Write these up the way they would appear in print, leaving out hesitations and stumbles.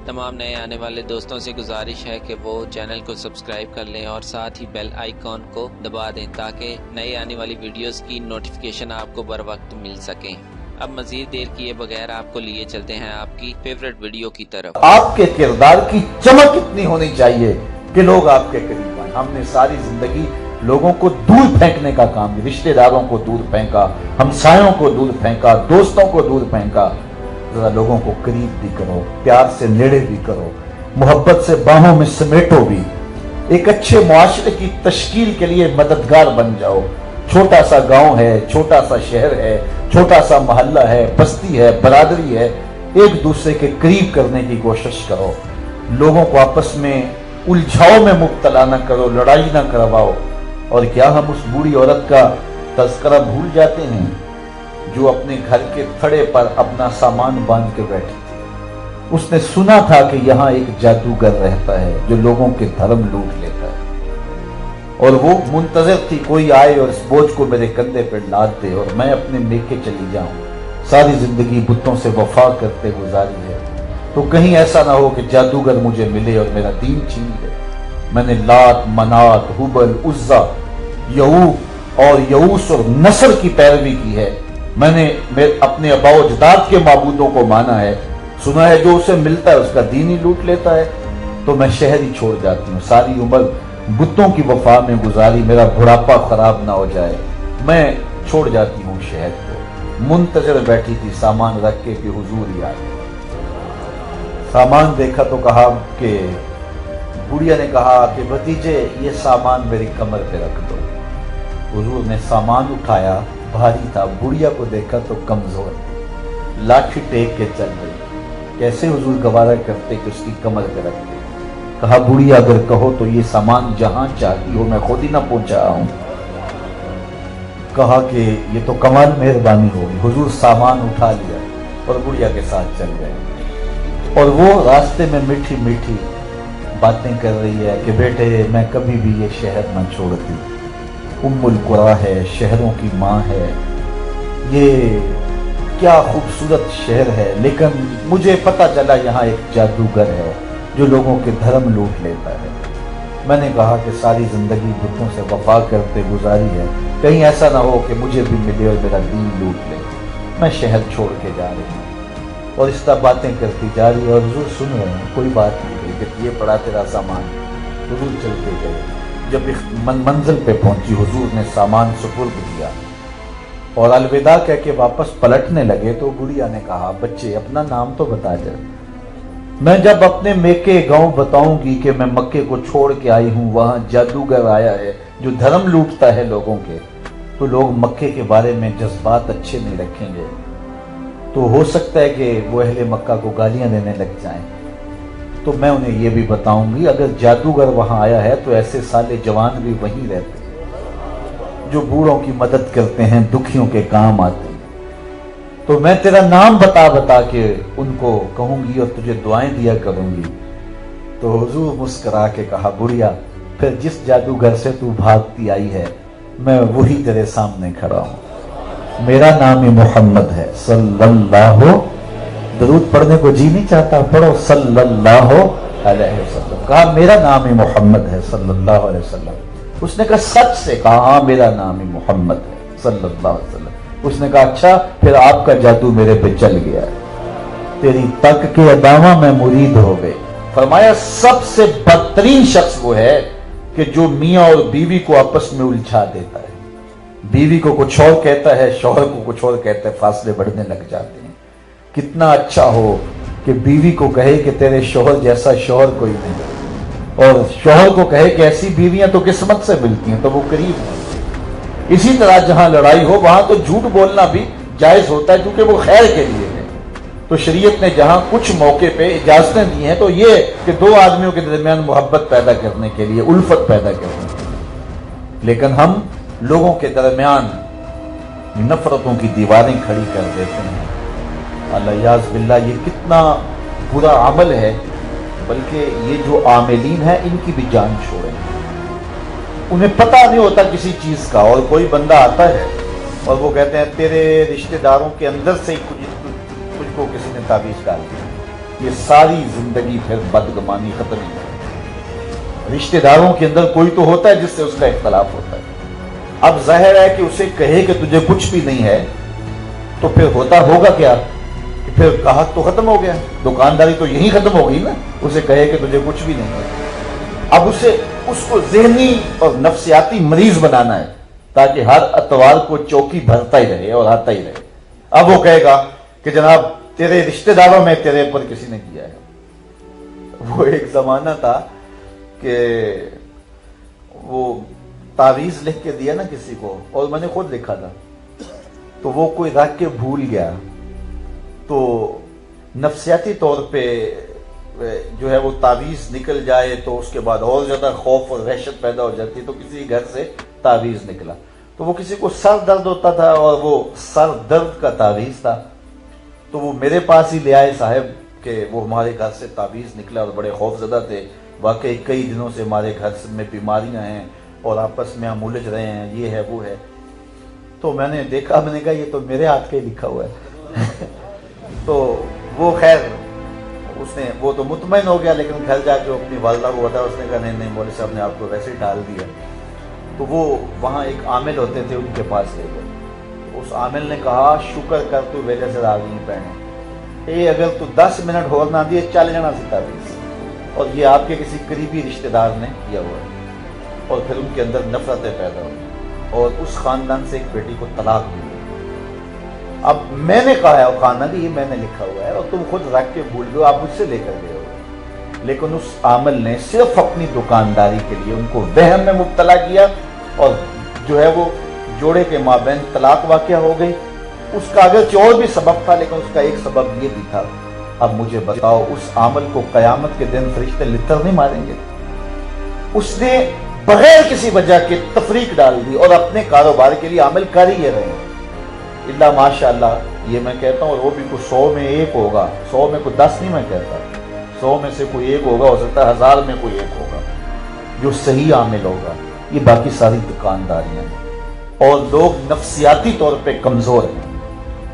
तमाम नए आने वाले दोस्तों से गुजारिश है कि वो चैनल को सब्सक्राइब कर लें और साथ ही बेल आइकॉन को दबा दें ताकि नई आने वाली वीडियोस की नोटिफिकेशन आपको बर वक्त मिल सकें। अब मजीद देर किए बगैर आपको लिए चलते हैं आपकी फेवरेट वीडियो की तरफ। आपके किरदार की चमक इतनी होनी चाहिए कि लोग आपके करीब आए। हमने सारी जिंदगी लोगों को दूर फेंकने का काम किया, रिश्तेदारों को दूर फेंका, हमसायों को दूर फेंका, दोस्तों को दूर फेंका। जरा लोगों को करीब भी करो, प्यार से नेड़े भी करो, मोहब्बत से बाहों में समेटो भी। एक अच्छे मुआशरे की तश्कील के लिए मददगार बन जाओ। छोटा सा गांव है, छोटा सा शहर है, छोटा सा मोहल्ला है, बस्ती है, बरादरी है, एक दूसरे के करीब करने की कोशिश करो। लोगों को आपस में उलझाव में मुब्तला न करो, लड़ाई न करवाओ। और क्या हम उस बूढ़ी औरत का तज़किरा भूल जाते हैं जो अपने घर के थड़े पर अपना सामान बांध के बैठी थी। उसने सुना था कि यहाँ एक जादूगर रहता है जो लोगों के धर्म लूट लेता है, और वो मुंतजर थी कोई आए और इस बोझ को मेरे कंधे पर लाद दे और मैं अपने मेके चली जाऊं। सारी जिंदगी बुतों से वफा करते गुजारी है, तो कहीं ऐसा ना हो कि जादूगर मुझे मिले और मेरा दीन छीन ले। मैंने लात, मनात, हुबल, उज्जा, यऊक और यऊस और नसर की पैरवी की है। मैंने अपने अबाओ अजदाद के माबूदों को माना है। सुना है जो उसे मिलता है उसका दीन ही लूट लेता है। तो मैं शहर ही छोड़ जाती हूँ। सारी उम्र बुतों की वफा में गुजारी, मेरा बुढ़ापा खराब ना हो जाए, मैं छोड़ जाती हूँ शहर को। मुंतजर बैठी थी सामान रख के कि हुजूर ही आ गए। सामान देखा तो कहा कि बुढ़िया ने कहा कि भतीजे ये सामान मेरी कमर पे रख दो। हुजूर ने सामान उठाया, भारी था। बुढ़िया को देखा तो कमजोर थी, लाठी टेक के चल रही। कैसे हुजूर गवारा करते कि उसकी कमर पे रख दे। कहा बुढ़िया अगर कहो तो ये सामान जहां चाहती हो मैं खुद ही ना पहुंचा हूं। कहा कि ये तो कमाल मेहरबानी होगी। हुजूर सामान उठा लिया और बुढ़िया के साथ चल गए। और वो रास्ते में मीठी मीठी बातें कर रही है कि बेटे मैं कभी भी ये शहर न छोड़ती। उम्मुल कुरा है, शहरों की माँ है, ये क्या खूबसूरत शहर है, लेकिन मुझे पता चला यहाँ एक जादूगर है जो लोगों के धर्म लूट लेता है। मैंने कहा कि सारी जिंदगी बुतों से वफा करते गुजारी है, कहीं ऐसा ना हो कि मुझे भी मिले और मेरा दीन लूट ले। मैं शहर छोड़ के जा रही हूँ। और इस तरह बातें करती जा रही है और हुजूर सुन रहे हैं, कोई बात नहीं कि ये पड़ा तेरा सामान। हुजूर चलते गए। जब मंजिल पे पहुंची हुजूर ने सामान सुपुर्द किया और अलविदा कह के वापस पलटने लगे तो बुढ़िया ने कहा बच्चे अपना नाम तो बता जा। मैं जब अपने मेके गांव बताऊंगी कि मैं मक्के को छोड़ के आई हूं, वहां जादूगर आया है जो धर्म लूटता है लोगों के, तो लोग मक्के के बारे में जज्बात अच्छे नहीं रखेंगे। तो हो सकता है कि वो अहले मक्का को गालियां देने लग जाएं। तो मैं उन्हें ये भी बताऊंगी अगर जादूगर वहां आया है तो ऐसे साले जवान भी वहीं रहते हैं जो बूढ़ों की मदद करते हैं, दुखियों के काम आते हैं। तो मैं तेरा नाम बता बता के उनको कहूंगी और तुझे दुआएं दिया करूंगी। तो हुजूर मुस्कुरा के कहा बुढ़िया फिर जिस जादूगर से तू भागती आई है मैं वही तेरे सामने खड़ा हूं। मेरा नाम ही मोहम्मद है सल्लल्लाहु। दरूद पढ़ने को जी नहीं चाहता, पढ़ो सल्लल्लाहु अलैहि वसल्लम। कहा मेरा नाम ही मोहम्मद है सल्लल्लाहु अलैहि वसल्लम। उसने कहा सच से? कहा हाँ मेरा नाम ही मोहम्मद है सल्लल्लाहु अलैहि वसल्लम। उसने कहा अच्छा फिर आपका जादू मेरे पे चल गया है, तेरी तक के अदावा में मुरीद हो गए। फरमाया सबसे बदतरीन शख्स वो है कि जो मियाँ और बीवी को आपस में उलझा देता है। बीवी को कुछ और कहता है, शौहर को कुछ और कहता है, फासले बढ़ने लग जाते हैं। कितना अच्छा हो कि बीवी को कहे कि तेरे शौहर जैसा शौहर कोई नहीं, और शौहर को कहे कि ऐसी बीवियां तो किस्मत से मिलती हैं तो वो करीब है। इसी तरह जहां लड़ाई हो वहां तो झूठ बोलना भी जायज होता है क्योंकि वो खैर के लिए है। तो शरीयत ने जहां कुछ मौके पे इजाजतें दी हैं तो ये कि दो आदमियों के दरमियान मोहब्बत पैदा करने के लिए, उल्फत पैदा करने के लिए। लेकिन हम लोगों के दरमियान नफरतों की दीवारें खड़ी कर देते हैं। अल्लाह बिल्ला ये कितना बुरा अमल है। बल्कि ये जो आमिलीन है इनकी भी जान छोड़े। उन्हें पता नहीं होता किसी चीज का, और कोई बंदा आता है और वो कहते हैं तेरे रिश्तेदारों के अंदर से ही कुछ को किसी ने ताबीज डाल दिया। ये सारी जिंदगी फिर बदगुमानी खत्म ही है। रिश्तेदारों के अंदर कोई तो होता है जिससे उसका इख्तलाफ होता है। अब जाहिर है कि उसे कहे कि तुझे कुछ भी नहीं है, तो फिर होता होगा क्या कि फिर ग्राहक तो खत्म हो गया, दुकानदारी तो यही खत्म हो गई ना। उसे कहे कि तुझे कुछ भी नहीं है। अब उसको ज़हनी और नफ्सियाती मरीज बनाना है ताकि हर अतवार को चौकी भरता ही रहे और आता ही रहे। अब वो कहेगा कि जनाब तेरे रिश्तेदारों में तेरे पर किसी ने किया है। वो एक जमाना था कि वो तावीज लिख के दिया ना किसी को, और मैंने खुद लिखा था, तो वो कोई रख के भूल गया, तो नफ्सियाती तौर पे जो है वो तावीज निकल जाए तो उसके बाद और ज्यादा खौफ और वहशत पैदा हो जाती। तो किसी घर से तावीज निकला, तो वो किसी को सर दर्द होता था और वो सर दर्द का तावीज था, तो वो मेरे पास ही ले आए साहब के वो हमारे घर से तावीज निकला और बड़े खौफजदा थे। वाकई कई दिनों से हमारे घर में बीमारियां हैं और आपस में हम उलझ रहे हैं, ये है वो है। तो मैंने देखा, मैंने कहा ये तो मेरे हाथ के लिखा हुआ है। तो वो खैर उसने वो तो मुतमईन हो गया, लेकिन घर जाके अपनी वालदा को बताया। उसने कहा नहीं मौलवी साहब ने आपको वैसे ही डाल दिया। तो वो वहाँ एक आमिल होते थे, उनके पास ले गए। तो उस आमिल ने कहा शुक्र कर तू वजह से राग नहीं पहने, ये अगर तू 10 मिनट और ना दिए चल जाना सीता भी। और ये आपके किसी करीबी रिश्तेदार ने किया हुआ है। और फिर उनके अंदर नफरतें पैदा हुई और उस खानदान से एक बेटी को तलाक दी। अब मैंने कहा है वो खानदान ये मैंने लिखा हुआ है और तुम खुद रख के भूल गए, आप मुझसे लेकर गए हो। लेकिन उस आमिल ने सिर्फ अपनी दुकानदारी के लिए उनको वहम में मुब्तला किया और जो है वो जोड़े के माबैन तलाक वाक़या हो गई। उसका अगर और भी सबब था, लेकिन उसका एक सबब ये भी था। अब मुझे बताओ उस आमिल को क़यामत के दिन फरिश्ते लितर नहीं मारेंगे? उसने बगैर किसी वजह के तफरीक डाल दी और अपने कारोबार के लिए आमिल कर ही रहे हैं। इल्ला माशाअल्लाह ये मैं कहता हूँ, और वो भी कुछ 100 में एक होगा, 100 में कोई 10 नहीं मैं कहता, 100 में से कोई एक होगा, हो सकता है 1000 में कोई एक होगा जो सही आमिल होगा। ये बाकी सारी दुकानदारियां हैं और लोग नफ्सियाती तौर पे कमजोर हैं।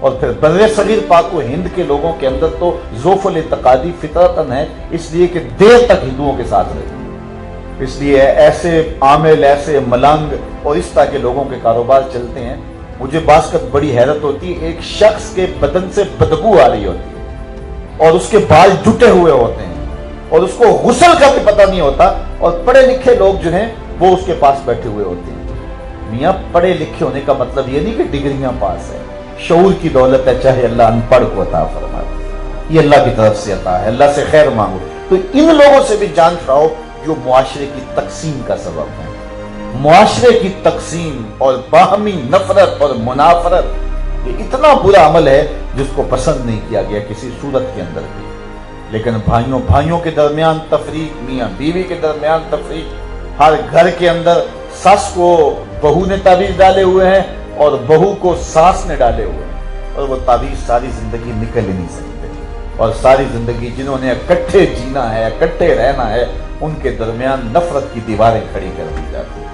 और फिर बर्रे सगीर पाक व हिंद के लोगों के अंदर तो ज़ोफ़ुल इत्तिक़ादी फितरतन है, इसलिए कि देर तक हिंदुओं के साथ रहे। इसलिए ऐसे आमिल, ऐसे मलंग और इस तरह के लोगों के कारोबार चलते हैं। मुझे बासकत बड़ी हैरत होती है, एक शख्स के बदन से बदबू आ रही होती है और उसके बाल जुटे हुए होते हैं और उसको गुस्ल का भी पता नहीं होता, और पढ़े लिखे लोग जो हैं वो उसके पास बैठे हुए होते हैं। मियाँ पढ़े लिखे होने का मतलब ये नहीं कि डिग्रियां पास है, शऊर की दौलत है, चाहे अल्लाह अनपढ़ को अता फरमाए, ये अल्लाह की तरफ से अता है, अल्लाह से खैर मांगो। तो इन लोगों से भी जान छुड़ाओ जो मुआशरे की तकसीम का सबब है। मुआशरे की तकसीम और बाहमी नफरत और मुनाफरत ये इतना बुरा अमल है जिसको पसंद नहीं किया गया किसी सूरत के अंदर भी। लेकिन भाइयों भाइयों के दरमियान तफरीक, मियाँ बीवी के दरमियान तफरीक, हर घर के अंदर सास को बहू ने ताबीज डाले हुए हैं और बहू को सास ने डाले हुए हैं, और वो ताबीज सारी जिंदगी निकल ही नहीं सकते। और सारी जिंदगी जिन्होंने इकट्ठे जीना है, इकट्ठे रहना है, उनके दरमियान नफरत की दीवारें खड़ी कर दी जाती है।